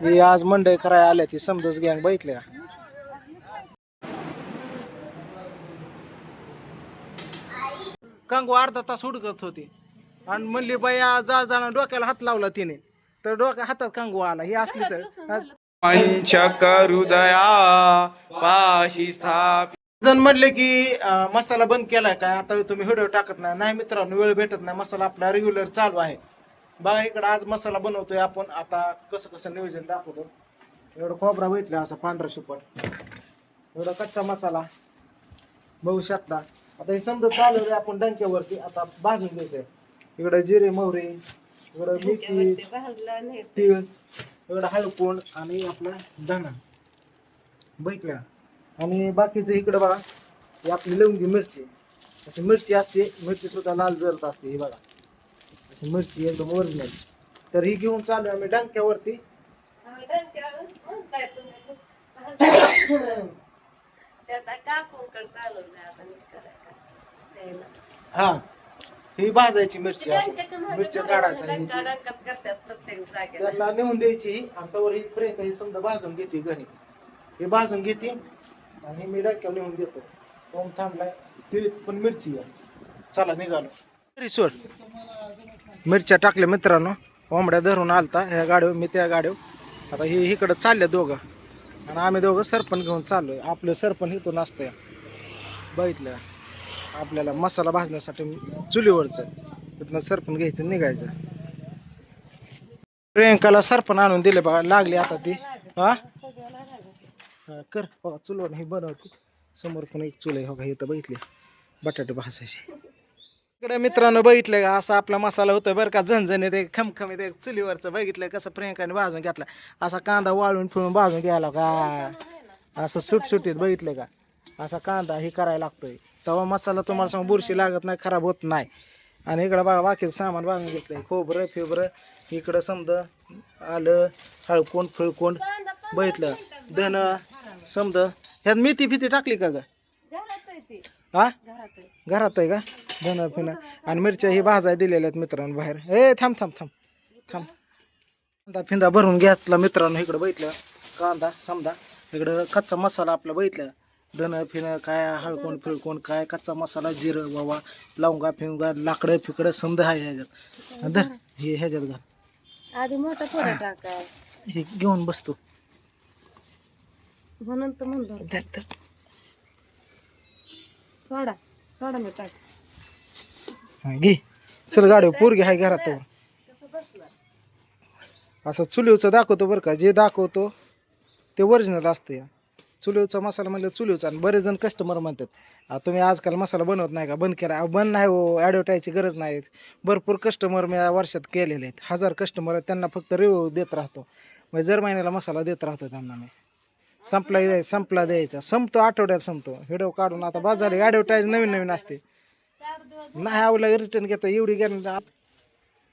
ही आज मंडई करायला आल्या ती समजच गँग बघितल्या. कांगो अर्धा तास हुडकत होती आणि म्हणली बाया जाळ जाणं डोक्याला हात लावला तिने तर डोक्या हातात कांगो आला. ही असली तर पंचक हृदया पाशी स्थापित. जण म्हणले की मसाला बंद केलाय काय आता तुम्ही व्हिडिओ टाकत नाही. नाही मित्रांनो, वेळ भेटत नाही. मसाला आपला रेग्युलर चालू आहे. बघा इकडं आज मसाला बनवतोय आपण. आता कसं कसं नियोजन दाखवतो. एवढं खोबरा भेटला असा पांढरा शिपट, एवढा कच्चा मसाला बघू शकता. आता हे समजा चालू आहे आपण डंक्यावरती. आता भाजून घ्यायचंय. इकडं जिरे मोहरी, इकडं मेथी तीळ, इकडं हळकुंड आणि आपला धना बैठल्या. आणि बाकीचं इकडं बघा ही आपली लवंगी मिरची. अशी मिरची असते, मिरची सुद्धा लाल जरत असते. ही बघा अशी मिरची एकदम ओरिजिनल. तर ही घेऊन चालू आहे आम्ही डंक्यावरती. हा ही भाजायची मिरची, मिरची काढायचा त्याला नेऊन द्यायची. आणि तवर ही प्रियंका ही समजा भाजून घेते घरी. हे भाजून घेते आणि मी डंक्यावर नेऊन देतो. ओम थांबलाय ते पण मिरची आहे. चला निघालो. सोड मिरच्या टाकल्या मित्रांनो. ओंबड्या धरून आलता ह्या गाडीवर, मी त्या गाडीवर. आता ही इकडं चालल्या दोघं आणि आम्ही दोघं सरपण घेऊन चाललोय. आपलं सरपण इथून असतंय बघितलं. आपल्याला मसाला भाजण्यासाठी चुलीवरचं तिथनं सरपण घ्यायचं निघायचं. प्रियंकाला सरपण आणून दिले बघा. लागली आता ती हा कर बघा चुलवर ही बनवते. समोर पण एक चूल आहे हो का इथं बघितली. बटाटे भाजायची. इकडे मित्रांनो बघितलं का असा आपला मसाला होतोय बरं का. झणझणीत एक खमखमीत एक चुलीवरचं बघितलंय कसं प्रियंकाने भाजून घेतला. असा कांदा वाळून फिरून भाजून घ्यायला का असं सुटसुटीत बघितलंय का. असा कांदा हे करायला लागतोय तेव्हा मसाला तुम्हाला सांग बुरशी लागत नाही, खराब होत नाही. आणि इकडं बघा बाकीचं सामान भाजून घेतलंय. खोबरं फिबरं इकडं समजा आलं हळकोंड फिळकोंड बघितलं. धन समजा ह्यात मेथी फिती टाकली का ग हा घरात आहे का धन फिना. आणि मिरच्या ही भाजाय दिलेल्या आहेत मित्रांनो बाहेर. ए थांब थांब थांब थांब. कांदा फिंदा भरून घेतला मित्रांनो. इकडं बघितलं कांदा समजा. इकडं कच्चा मसाला आपला बघितलं. धन फिन काय हळकोंड फिळकोंड काय कच्चा मसाला जिरं बाबा लवंगा फिंगा लाकडं फिकडं समजा आहे ह्याच्यात. धर हे ह्याच्यात घाल आधी मोठा थोडा टाका. हे घेऊन बसतो म्हणून तर म्हणलं सोडा सोडा मी टाक. घे चल गाडीवर पोरगी हाय घरात. असं चुलीवचं दाखवतो बरं का. जे दाखवतो ते ओरिजिनल असतं. चुलीवचा मसाला म्हणलं चुलीवचा. आणि बरेच जण कस्टमर म्हणतात तुम्ही आजकाल मसाला बनवत नाही का. बंद केला. बंद नाही हो, ॲडव्हर्टाईजची गरज नाही. भरपूर कस्टमर मी वर्षात केलेले आहेत. 1000 कस्टमर आहेत. त्यांना फक्त रिव्ह्यू देत राहतो. म्हणजे जर महिन्याला मसाला देत राहतो त्यांना मी. संपला द्यायचा संपतो आठवड्यात संपतो. व्हिडिओ काढून आता बाद झाले. ॲडव्हर्टाईज नवीन नवीन असते. नाही आवडला रिटर्न घेतो. एवढी गॅरंटी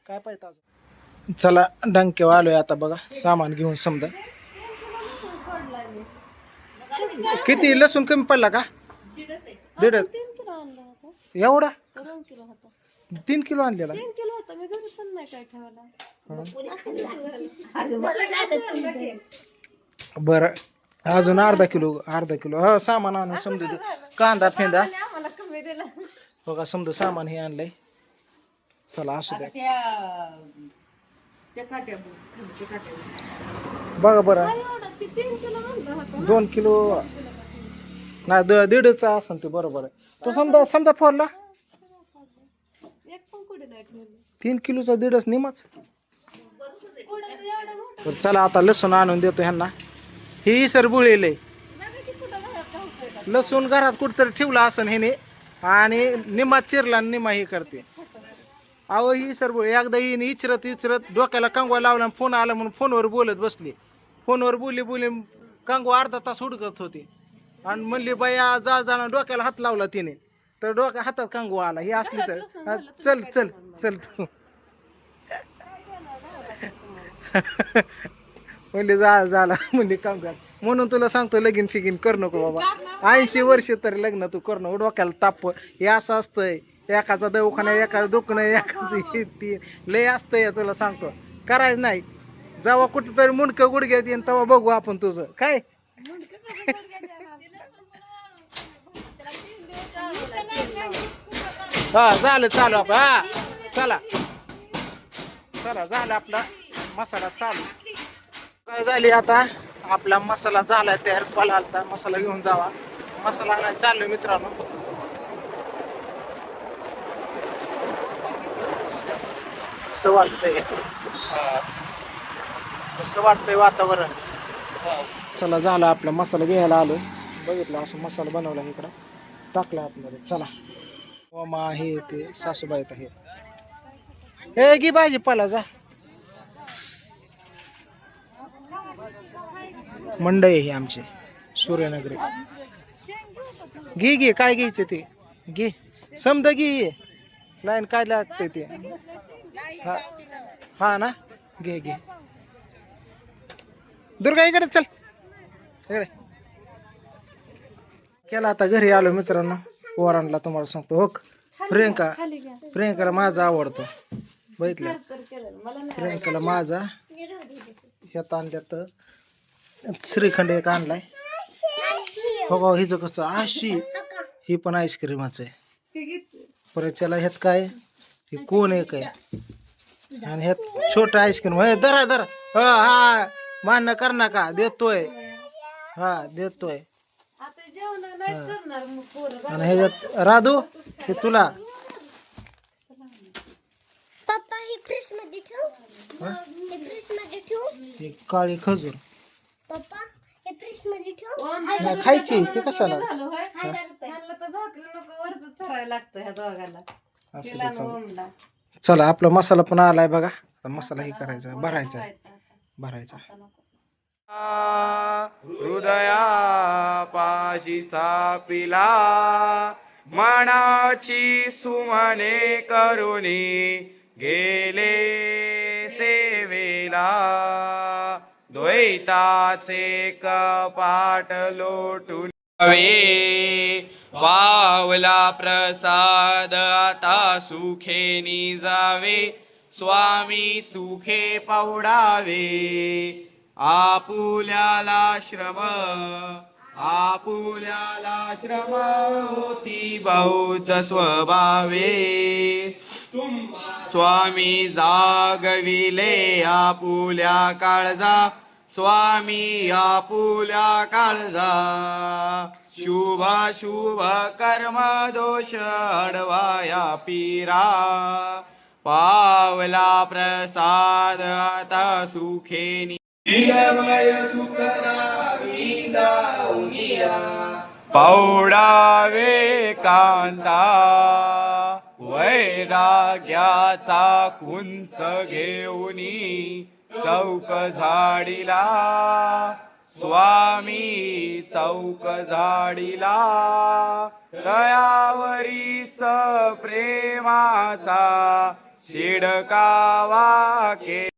काय पाहिजे अजून. चला डंक्यावर आलोय आता बघा सामान घेऊन समजा. किती लसूण कमी पडला का. दीड एवढा 3 किलो आणलेला. बरं अजून अर्धा किलो हा सामान आणून समजा. कांदा फेंदा बघा समजा सामान हे आणलंय. चला असू द्या बघा बरं. 2 किलो नाही 1.5चा असेल ते बरोबर आहे. तो समजा फोडला 3 किलोचा 1.5 निमाच. चला आता लसूण आणून देतो ह्यांना. ही सर बुळेले लसूण घरात कुठतरी ठेवला असन ह्याने आणि निमा चिरला निमा हे करते. अहो ही सर बुळे एकदा हिने इचरत डोक्याला कांगवा लावला. फोन आला म्हणून फोनवर बोलत बसली. फोनवर बोली कांगवा अर्धा तास हुडकत होती. आणि म्हणली बाया जाळ जाणं डोक्याला हात लावला तिने तर डोक्या हातात कांगवा आला. ही असली तर चल चल चल तू म्हणले झाला म्हणले कामगार. म्हणून तुला सांगतो लगीन फिगीन कर नको बाबा. 80 वर्ष तरी लग्न तू कर नको. डोक्याला ताप हे असं असतंय. एकाचा दवाखाना एकाचं दुखणं एकाचं ती लय असतंय तुला सांगतो. करायचं नाही जेव्हा कुठेतरी मुंडकं गुडघ्यात येईन तेव्हा बघू आपण तुझं काय. हा झालं चालू आपण हा चला चला झालं आपला मसाला चालू. काय झाली आता आपला मसाला झाला तयार. कॉल आलता मसाला घेऊन जावा. मसाला आणायला चाललो मित्रांनो. कसं वाटतंय कसं वाटतंय वातावरण. चला झालं आपला मसाला घ्यायला आलो. बघितलं असं मसाला बनवला इकडं टाकला आतमध्ये. चला ओमा हे ते सासूबाई हे हे घे भाजी पाला जा. मंडई ही आमची सूर्यनगरी. घे घे काय घ्यायचं ते घे समद घे. लाईन काय लागते ते हा हा ना घे घे. दुर्गा इकडे चल इकडे. केला आता घरी आलो मित्रांनो. पोरांना तुम्हाला सांगतो हो प्रियंकाला माझा आवडतो. बघितलं प्रियंकाला माझा ह्यात आणल्यात श्रीखंड एक आणलाय. हो हिचं कसं अशी ही पण आईस्क्रीमच आहे. परत त्याला ह्यात काय हे कोण एक आहे आणि ह्यात छोटं आईस्क्रीम हे धरा धरा. हा हा मान्य कर नका देतोय. हा देतोय. आणि ह्याच्यात राधू हे तुला पप्पा हे फ्रीज मध्ये ठेव. हे फ्रीज मध्ये ठेव. हे काळी खजूर पप्पा हे फ्रीज मध्ये ठेव. नाही खायची ते कशाला 1000 रुपये. चला आपला मसाला पण आलाय बघा. आता मसाला हे करायचा भरायचा भरायचा. हृदयापाशी स्थापिला मनाची सुमने करुणी गेले सेवेला द्वैताचे कपाट लोटून पावला प्रसाद आता सुखेनी जावे स्वामी सुखे पौडावे आपुल्याला श्रम होती बौद्ध स्वभावे स्वामी जागविले आपुल्या काळजा स्वामी आपुल्या काळजा शुभ शुभ कर्म दोष अडवाया पीरा पावला प्रसाद आता सुखेनी पौडावे कांता वैराग्याचा कुंच घेऊनी चौक झाडीला स्वामी चौक झाडीला दयावरी प्रेमाचा शिडकावा के